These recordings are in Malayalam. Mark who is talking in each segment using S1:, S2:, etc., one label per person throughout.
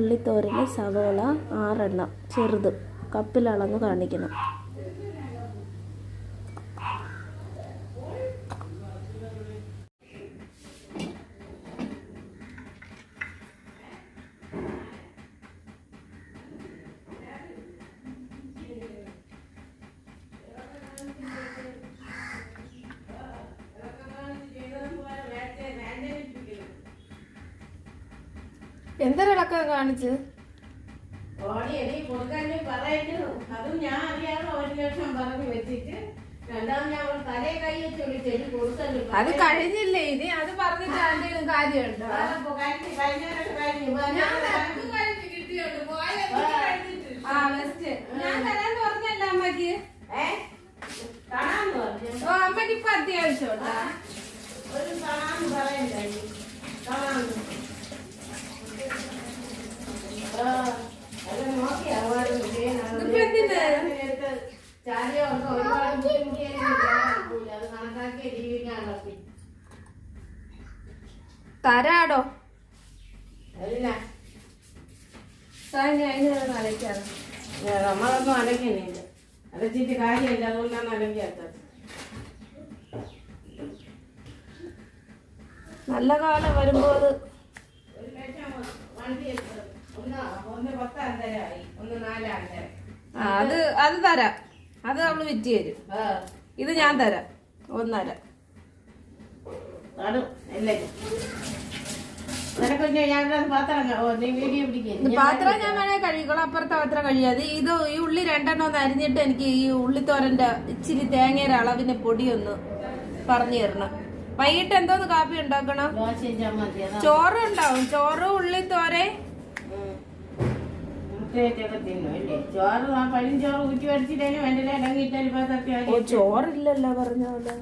S1: ഉള്ളിത്തോരന് സവോള 6 എണ്ണം ചെറുത് കപ്പിലളന്ന് കാണിക്കണം. എന്തൊരിളക്കം കാണിച്ച് അത് കഴിഞ്ഞില്ലേ ഇനി അത് പറഞ്ഞിട്ട് എന്തെങ്കിലും കാര്യമുണ്ടോ? ഞാൻ തരാന്ന് പറഞ്ഞല്ല അമ്മക്ക്. അമ്മക്ക് ഇപ്പൊ അത്യാവശ്യം തരാടോ അലക്കാറ്.
S2: നമ്മളൊന്നും അലക്കുന്നില്ല, അലച്ചിട്ട് കാര്യമില്ല, അതുകൊണ്ടാണ് അലക്കാത്തത്.
S1: നല്ല കാലം വരുമ്പോ അത് തരാം. അത് നമ്മള് വിറ്റ് തരും. ഇത് ഞാൻ തരാം 1.5. പാത്രം ഞാൻ വേണേ കഴിക്കണം. അപ്പുറത്തെ പാത്രം കഴിയാതെ ഇത് ഈ ഉള്ളി 2 എണ്ണം ഒന്ന് അരിഞ്ഞിട്ട് എനിക്ക് ഈ ഉള്ളിത്തോരന്റെ ഇച്ചിരി തേങ്ങയുടെ അളവിന് പൊടിയൊന്ന് പറഞ്ഞു തരണം. വൈകിട്ട് എന്തോന്ന് കാപ്പി ഉണ്ടാക്കണം? ചോറ് ഉണ്ടാവും. ചോറ് ഉള്ളിത്തോരെ ചോറില്ലല്ലോ പറഞ്ഞ പോലെ.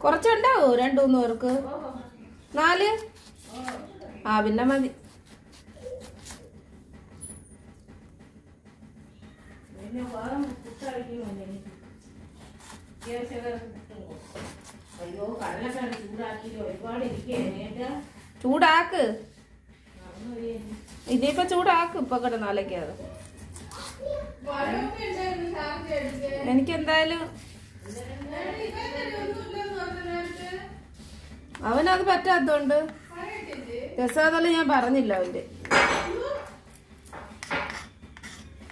S1: കൊറച്ചുണ്ടാവോ 2-3 പേർക്ക്? 4? പിന്നെ മതി. ചൂടാക്ക്. ഇനിയിപ്പൊ ചൂടാക്ക്. ഇപ്പൊ കിടന്നാലേക്കാതെ എനിക്കെന്തായാലും അവനത് പറ്റാത്തോണ്ട് രസതല ഞാൻ പറഞ്ഞില്ല. അവന്റെ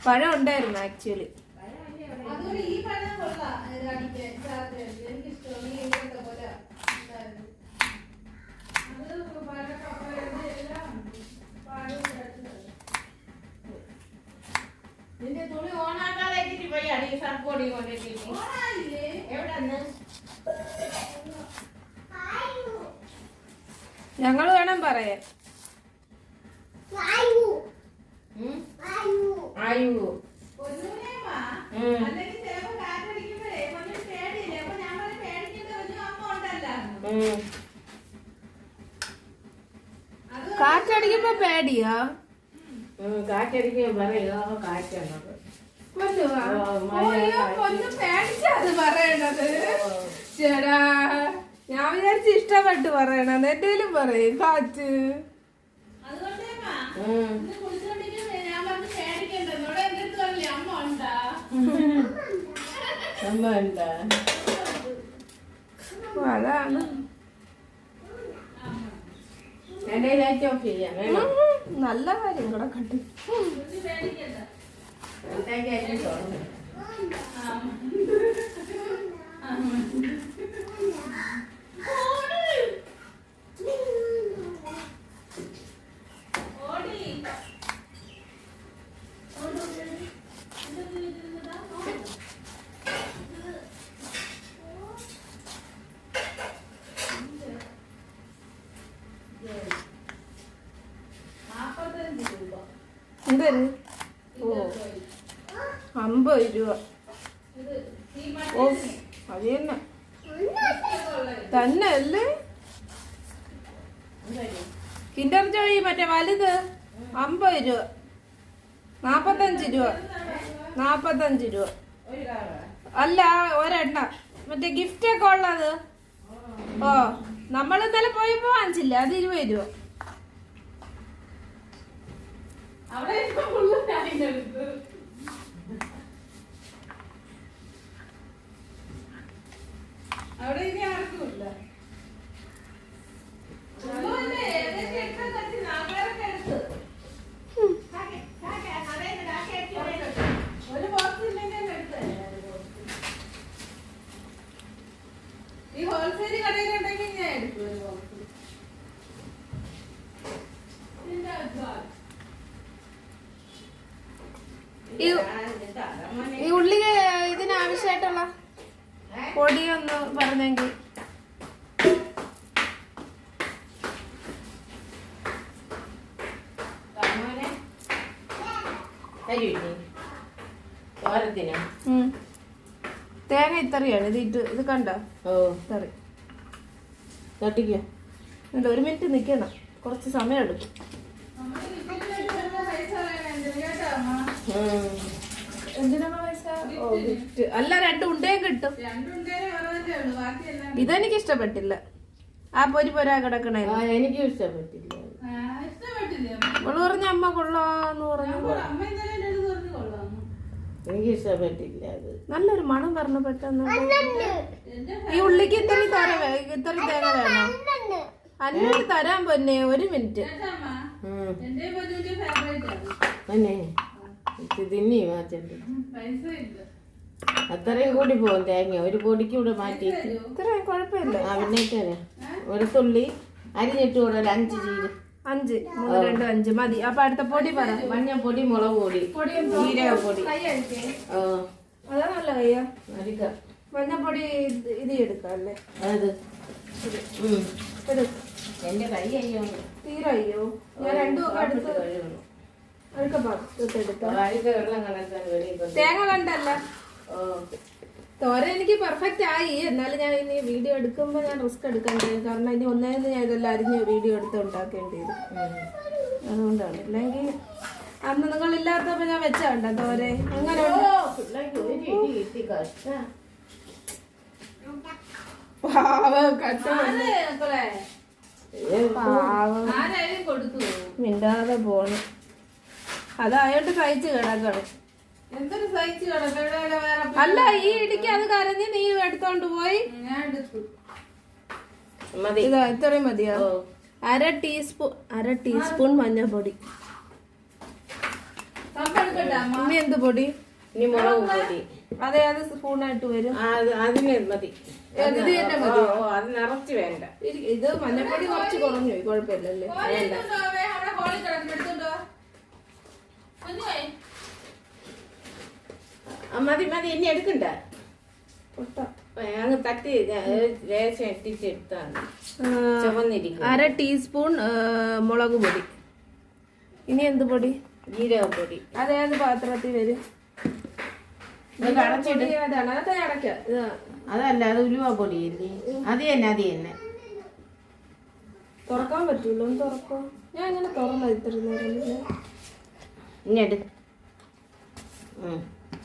S1: പഴം ഉണ്ടായിരുന്നു ആക്ച്വലി. ഞങ്ങള് വേണം പറയാൻ. കാറ്റടിക്കുമ്പോ പേടിയാ?
S2: കാറ്റടിക്കുമ്പോ പറയോ കാറ്റാണ്
S1: പേടിച്ചത് പറയണത്. ചേടാ ഞാൻ വിചാരിച്ച് ഇഷ്ടപ്പെട്ട് പറയണത്. എന്തേലും പറയും കാറ്റ്. അതാണ് നല്ല കാര്യം കൂടെ കണ്ടു. എന്തൊരു 50 രൂപ. ഓ അത് തന്നെ തന്നെ അല്ലേ? കിൻഡർ ജോയി മറ്റേ വലുത് 50 രൂപ. 45 രൂപ. 45 രൂപ അല്ല ഒരെണ്ണ. മറ്റേ ഗിഫ്റ്റ് ഒക്കെ ഉള്ളത്. ഓ നമ്മൾ ഇന്നലെ പോയപ്പോ വാങ്ങിച്ചില്ല. അത് 20 രൂപ. അവിടെ ഇപ്പൊ full തേങ്ങ എടുത്തു. അവിടെ ഇനി ആർക്കും ഇല്ല. ഒരു ബോക്സ് ഇല്ലെങ്കിൽ ഈ ഹോൾസെയിൽ കടയിലുണ്ടെങ്കിൽ ഞാൻ എടുക്കും ഒരു ബോക്സ്. ഈ ഉള്ളി ഇതിനാവശ്യമായിട്ടുള്ള പൊടിയൊന്ന് പറഞ്ഞെങ്കിൽ. തേങ്ങ ഇത്രയാണ് ഇത് കണ്ടോ? ഇത്ര
S2: തട്ടിക്കോ.
S1: ഒരു മിനിറ്റ് നിക്കണം, കുറച്ച് സമയം എടുക്കും. എന്തിനാണ് പൈസ? അല്ല, 2 ഉണ്ടേ കിട്ടും. ഇതെനിക്ക് ഇഷ്ടപ്പെട്ടില്ല. ആ പൊരി പൊരാ കിടക്കണേ
S2: എനിക്കും ഇഷ്ടപ്പെട്ടില്ല.
S1: അവള് പറഞ്ഞ അമ്മ കൊള്ളാന്ന് പറഞ്ഞു.
S2: എനിക്ക് ഇഷ്ടപ്പെട്ടില്ല. അത്
S1: നല്ലൊരു മണം പറഞ്ഞു പെട്ടെന്ന്. ഈ ഉള്ളിക്ക് ഇത്രയും തേങ്ങ വേണം. അന്നോട് തരാൻ പൊന്നെ, ഒരു മിനിറ്റ്.
S2: തിന്നി മാറ്റണ്ട്. അത്രയും കൂടി പോകും തേങ്ങ. ഒരു പൊടിക്ക് കൂടെ മാറ്റി
S1: ഇത്രയും കുഴപ്പമില്ല.
S2: പിന്നെ തരാം. ഒരു തുള്ളി അരിഞ്ഞിട്ട് കൂടെ 5 ചീര.
S1: 5 3 2 5 മതി. അപ്പൊ അടുത്ത പൊടി പറ.
S2: മഞ്ഞപ്പൊടി, മുളക് പൊടി, ജീരകപ്പൊടി.
S1: അതാ നല്ല കയ്യാ.
S2: അരിക്ക
S1: മഞ്ഞപ്പൊടി ഇത് എടുക്കാം അല്ലേ?
S2: അത്
S1: എടുക്കാം.
S2: എന്റെ കൈ അയ്യോ
S1: തീരെ അയ്യോ. ഞാൻ 2 ഒക്കെ എടുത്ത് തേങ്ങ കണ്ടല്ല. തോര എനിക്ക് പെർഫെക്റ്റ് ആയി. എന്നാലും ഞാൻ ഇനി വീഡിയോ എടുക്കുമ്പോ ഞാൻ റിസ്ക് എടുക്കണ്ടേ. കാരണം ഇനി ഒന്നേന്ന് ഞാൻ ഇതെല്ലാം അരിഞ്ഞ് വീഡിയോ എടുത്ത് ഉണ്ടാക്കേണ്ടി വരും. അതുകൊണ്ടാണ്. ഇല്ലെങ്കിൽ അന്ന് നിങ്ങളില്ലാത്തപ്പോ ഞാൻ വെച്ചാണ്ട തോരെ. അങ്ങനെ മിണ്ടാതെ പോണ്. അതായോട്ട് സഹിച്ച് കിടക്കണം. എന്തൊരു സഹിച്ച് കിടക്കണം. അല്ല, ഈ ഇടിക്ക് അത് കരഞ്ഞ് നീ എടുത്തോണ്ട് പോയി. ഞാൻ എടുത്തു. ഇതാ ഇത്രയും മതിയോ? 1/2 ടീസ്പൂൺ മഞ്ഞൾപ്പൊടി. ഇനി എന്ത് പൊടി?
S2: ഇനി മുളക് പൊടി.
S1: അതെ, അത് സ്പൂണായിട്ട് വരും.
S2: അതിന് മതി.
S1: ഇത് തന്നെ മതിയോ?
S2: അത് നിറച്ച് വേണ്ട.
S1: ഇത് മഞ്ഞൾപ്പൊടി കുറച്ച് കുറഞ്ഞു. കുഴപ്പമില്ലല്ലേ?
S2: മതി മതി. ഇനി എടുക്കണ്ട. അങ്ങ് തട്ടി ലേശം എത്തിച്ചെടുത്താണ്.
S1: 1/2 ടീസ്പൂൺ മുളക് പൊടി. ഇനി എന്ത് പൊടി?
S2: ജീരകപ്പൊടി.
S1: അതേത് പാത്രത്തിൽ വരും?
S2: അതല്ല, അത് ഉലുവ പൊടിയല്ലേ? അത് തന്നെ
S1: തുറക്കാൻ പറ്റൂല്ലോ. ഒന്ന് തുറക്കോ. ഞാൻ ഇങ്ങനെ തുറന്ന ഇത്ര നേരം.
S2: ഇങ്ങോട്ട്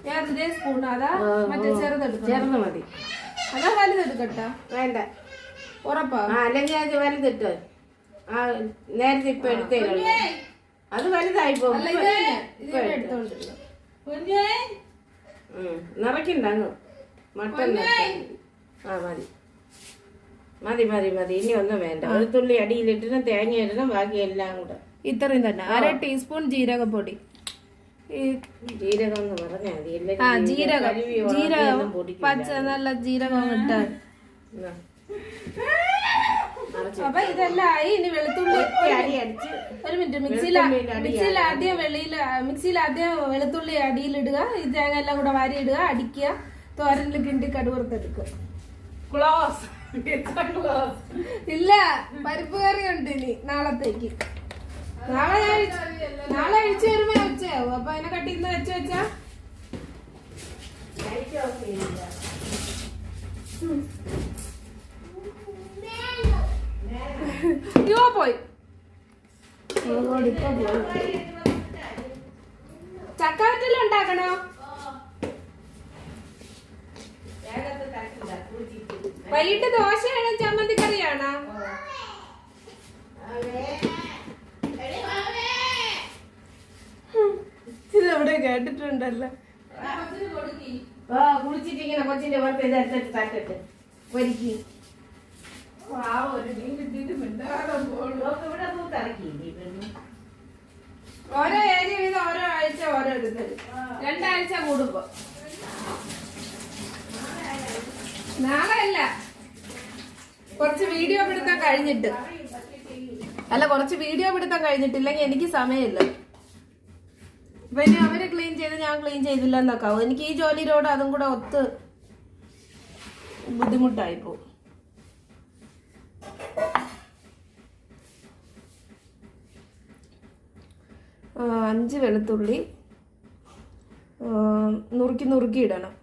S1: ഞാൻ ഇതേ സ്പൂൺ. അതാ മറ്റേ ചെറുതെടുക്കും.
S2: ചെറുത് മതി.
S1: അതാ വലുതെടുക്കട്ട? വേണ്ട. ഉറപ്പാ?
S2: അല്ലെങ്കിൽ അത് വലുതിട്ടോ. നേരത്തെ ഇപ്പൊ എടുത്തേ. അത് വലുതായി പോകും. നിറയ്ക്കണ്ട അങ്ങ്. മട്ടൻ മതി മതി മതി മതി. ഇനി ഒന്നും വേണ്ട. ഒരു തുള്ളി അടിയിലിട്ടിട്ട് തേങ്ങ ഇടണം. ബാക്കി എല്ലാം കൂടെ
S1: ഇത്രയും തന്നെ. 1/2 ടീസ്പൂൺ ജീരകപ്പൊടി.
S2: ജീരകം എന്ന് പറഞ്ഞാൽ
S1: ജീരകം പച്ച നല്ല ജീരകം ഇട്ടാൽ. അപ്പൊ ഇതെല്ലാം ആയി. ഇനി വെളുത്തുള്ളി ഒരു മിനിറ്റ്. മിക്സിയിൽ ആദ്യം വെളുത്തുള്ളി അടിയിലിടുക. ഈ തേങ്ങ എല്ലാം കൂടെ വാരി ഇടുക. അടിക്കുക. തോരനിൽ കിണ്ടി കടുവറുത്തെടുക്കുക. ക്ലോസ്. ഇല്ല, പരിപ്പ് കറി ഉണ്ട് ഇനി നാളത്തേക്ക്. നാളെ അഴിച്ചു വരുമ്പോ ഉച്ചയാവും. അപ്പൊ അതിനെ കട്ടിന്ന് വെച്ചാ പോയി. ചക്കവറ്റെല്ലാം ഉണ്ടാക്കണോ? വൈകിട്ട് ദോശയാണോ ചമ്മന്തിക്കറിയാണോ? കേട്ടിട്ടുണ്ടല്ലോ.
S2: കുളിച്ചിട്ട് ഇങ്ങനെ കൊച്ചിന്റെ പുറത്ത് ഇതെടുത്തിട്ട് തട്ടിട്ട് പൊരിക്കി ഇവിടെ തൂത്തിറക്കി.
S1: ഓരോ ഏരിയ വീതം ഓരോ ആഴ്ച ഓരോ ഇത് തരും. 2 ആഴ്ച കൂടുമ്പോ. നാളെ അല്ല, കുറച്ച് വീഡിയോ പിടുത്തം കഴിഞ്ഞിട്ട്. അല്ല, കുറച്ച് വീഡിയോ പിടുത്തം കഴിഞ്ഞിട്ടില്ലെങ്കിൽ എനിക്ക് സമയമില്ല. പിന്നെ അവര് ക്ലീൻ ചെയ്ത് ഞാൻ ക്ലീൻ ചെയ്തില്ല എന്നൊക്കെ ആവും. എനിക്ക് ഈ ജോലിയിലോട് അതും കൂടെ ഒത്ത് ബുദ്ധിമുട്ടായിപ്പോ. 5 വെളുത്തുള്ളി നുറുക്കി ഇടണം.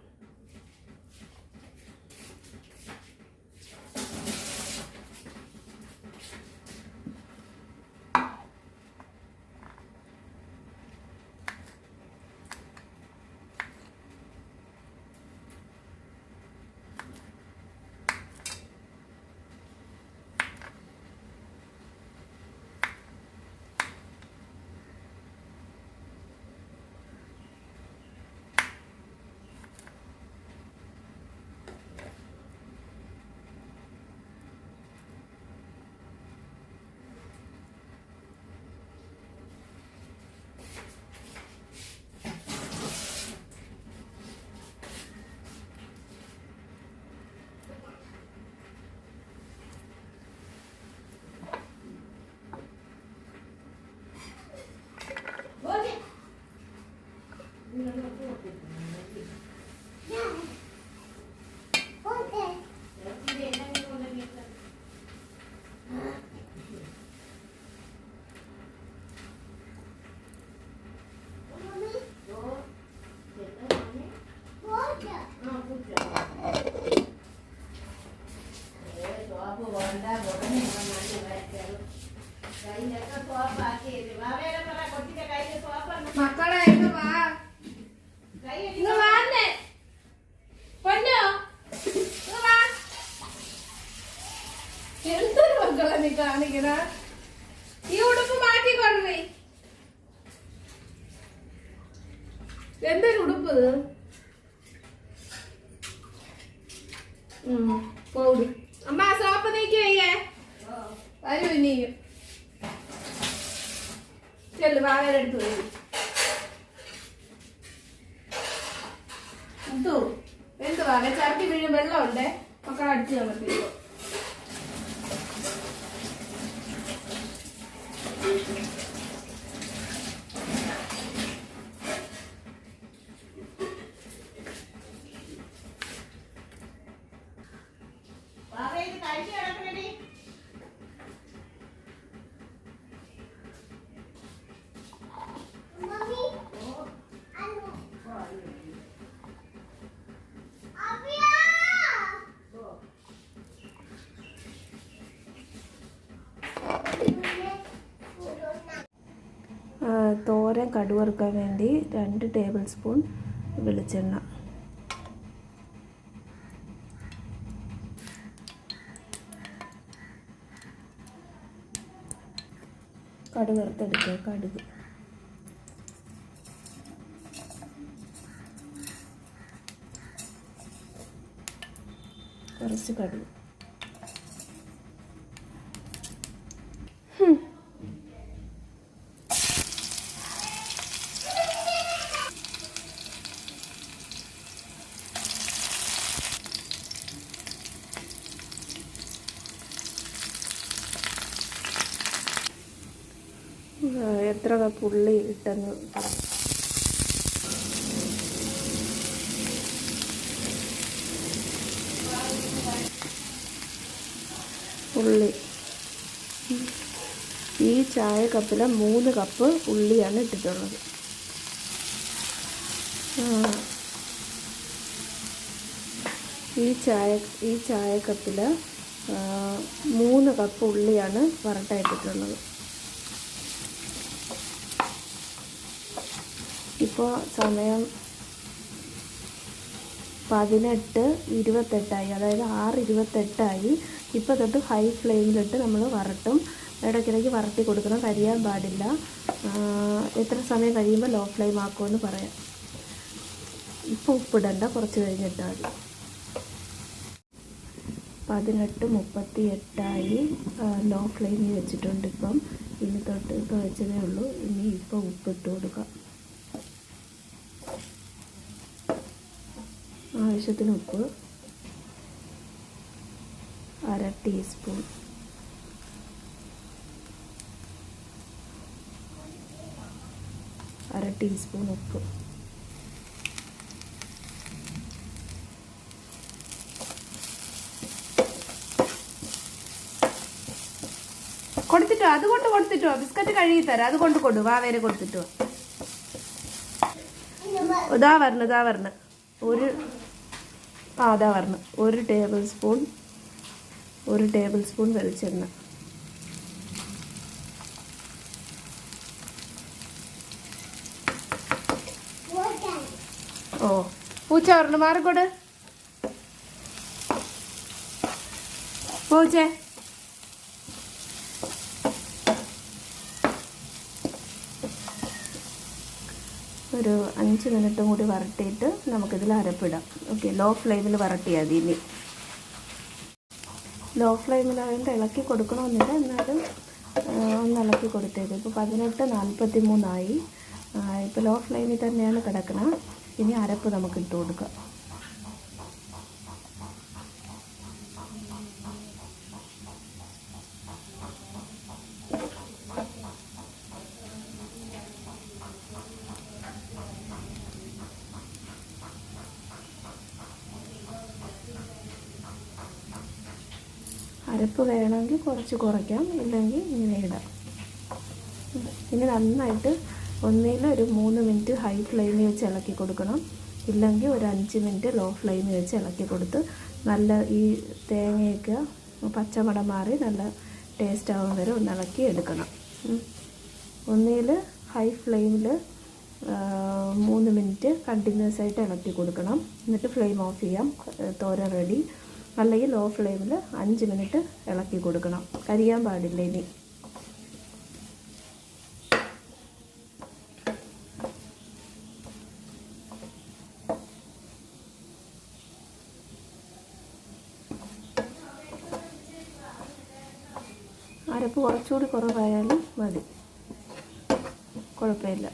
S1: മക്കളെ ഇന്ന് വാ, ഇന്ന് വാന്നേ പൊന്നോ, ഇന്ന് വാ. എന്തൊരു മക്കളെ നീ കാണിക്കണ? ഈ ഉടുപ്പ് മാറ്റിക്കൊണ്ടേ. എന്തൊരു ഉടുപ്പ് ഇത്? പോടി അമ്മ. സോപ്പ് നീക്കി വയ്യേ, വരൂ ഇനിയും. ചെല്ലു, വാവേരെടുത്ത് വരൂ. എന്തുവാ ചരട്ടി വീഴും വെള്ളമുണ്ടേ, മക്കളെ അടിച്ചു തന്നിട്ടിപ്പോ. തോരൻ കടുവറുക്കാൻ വേണ്ടി 2 ടേബിൾ സ്പൂൺ വെളിച്ചെണ്ണ. കടുക് വറുത്തെടുക്കുക. കടുക് കുറച്ച് കടുക്. എത്ര കപ്പ് ഉള്ളി ഇട്ടെന്ന് പറയാം. ഉള്ളി ഈ ചായ കപ്പിൽ 3 കപ്പ് ഉള്ളിയാണ് ഇട്ടിട്ടുള്ളത്. ഈ ചായ കപ്പിൽ 3 കപ്പ് ഉള്ളിയാണ് വറട്ടായിട്ടിട്ടുള്ളത്. ഇപ്പോൾ സമയം 18:28 അതായത് 6:28. ഇപ്പോൾ തൊട്ട് ഹൈ ഫ്ലെയിമിലിട്ട് നമ്മൾ വരട്ടും. ഇടയ്ക്കിടയ്ക്ക് വരട്ടി കൊടുക്കണം, കരിയാൻ പാടില്ല. എത്ര സമയം കഴിയുമ്പോൾ ലോ ഫ്ലെയിം ആക്കുമെന്ന് പറയാം. ഇപ്പോൾ ഉപ്പിടണ്ട, കുറച്ച് കഴിഞ്ഞിട്ടാൽ മതി. 18:38 ലോ ഫ്ലെയിമിൽ വെച്ചിട്ടുണ്ട്. ഇപ്പം ഇനി തൊട്ട് ഇപ്പോൾ വെച്ചതേ ഉള്ളൂ. ഇനി ഇപ്പോൾ ഉപ്പിട്ട് കൊടുക്കാം. ആവശ്യത്തിന് ഉപ്പ്, 1/2 ടീസ്പൂൺ. ഉപ്പ്. കൊടുത്തിട്ടോ, അതുകൊണ്ട് കൊടുത്തിട്ടോ. ബിസ്ക്കറ്റ് കഴുകി തരാം, അതുകൊണ്ട് കൊടു. വാവേരെ കൊടുത്തിട്ടോ. ഇതാ വരണം അതാ വരണം. 1 ടേബിൾ സ്പൂൺ വെളിച്ചെണ്ണ. ഓ പൂച്ച പറഞ്ഞു, മാറിക്കോട് പൂച്ചേ. ഒരു 5 മിനിറ്റും കൂടി വരട്ടിയിട്ട് നമുക്കിതിൽ അരപ്പിടാം. ഓക്കെ, ലോ ഫ്ലെയിമിൽ വരട്ടിയാൽ മതി. ഇനി ലോ ഫ്ലെയിമിലായതുകൊണ്ട് ഇളക്കി കൊടുക്കണമെന്നില്ല, എന്നാലും ഒന്ന് ഇളക്കി കൊടുത്തേക്ക്. ഇപ്പോൾ 18:43 ഇപ്പോൾ ലോ ഫ്ലെയിമിൽ തന്നെയാണ് കിടക്കണം. ഇനി അരപ്പ് നമുക്ക് ഇട്ട് കൊടുക്കാം. അരപ്പ് വേണമെങ്കിൽ കുറച്ച് കുറയ്ക്കാം, ഇല്ലെങ്കിൽ ഇങ്ങനെ ഇടാം. ഇനി നന്നായിട്ട് ഒന്നിൽ ഒരു 3 മിനിറ്റ് ഹൈ ഫ്ലെയിമിൽ വെച്ച് ഇളക്കി കൊടുക്കണം, ഇല്ലെങ്കിൽ ഒരു 5 മിനിറ്റ് ലോ ഫ്ലെയിമിൽ വെച്ച് ഇളക്കി കൊടുത്ത് നല്ല ഈ തേങ്ങയൊക്കെ പച്ചമണം മാറി നല്ല ടേസ്റ്റ് ആവും വരെ ഒന്ന് ഇളക്കി എടുക്കണം. ഒന്നിൽ ഹൈ ഫ്ലെയിമിൽ 3 മിനിറ്റ് കണ്ടിന്യൂസ് ആയിട്ട് ഇളക്കി കൊടുക്കണം. എന്നിട്ട് ഫ്ലെയിം ഓഫ് ചെയ്യാം. തോരൻ റെഡി. അല്ലെങ്കിൽ ലോ ഫ്ലെയിമിൽ 5 മിനിറ്റ് ഇളക്കി കൊടുക്കണം, കരിയാൻ പാടില്ല. ഇനി അരപ്പ് കുറച്ചുകൂടി കുറവായാലും മതി, കുഴപ്പമില്ല.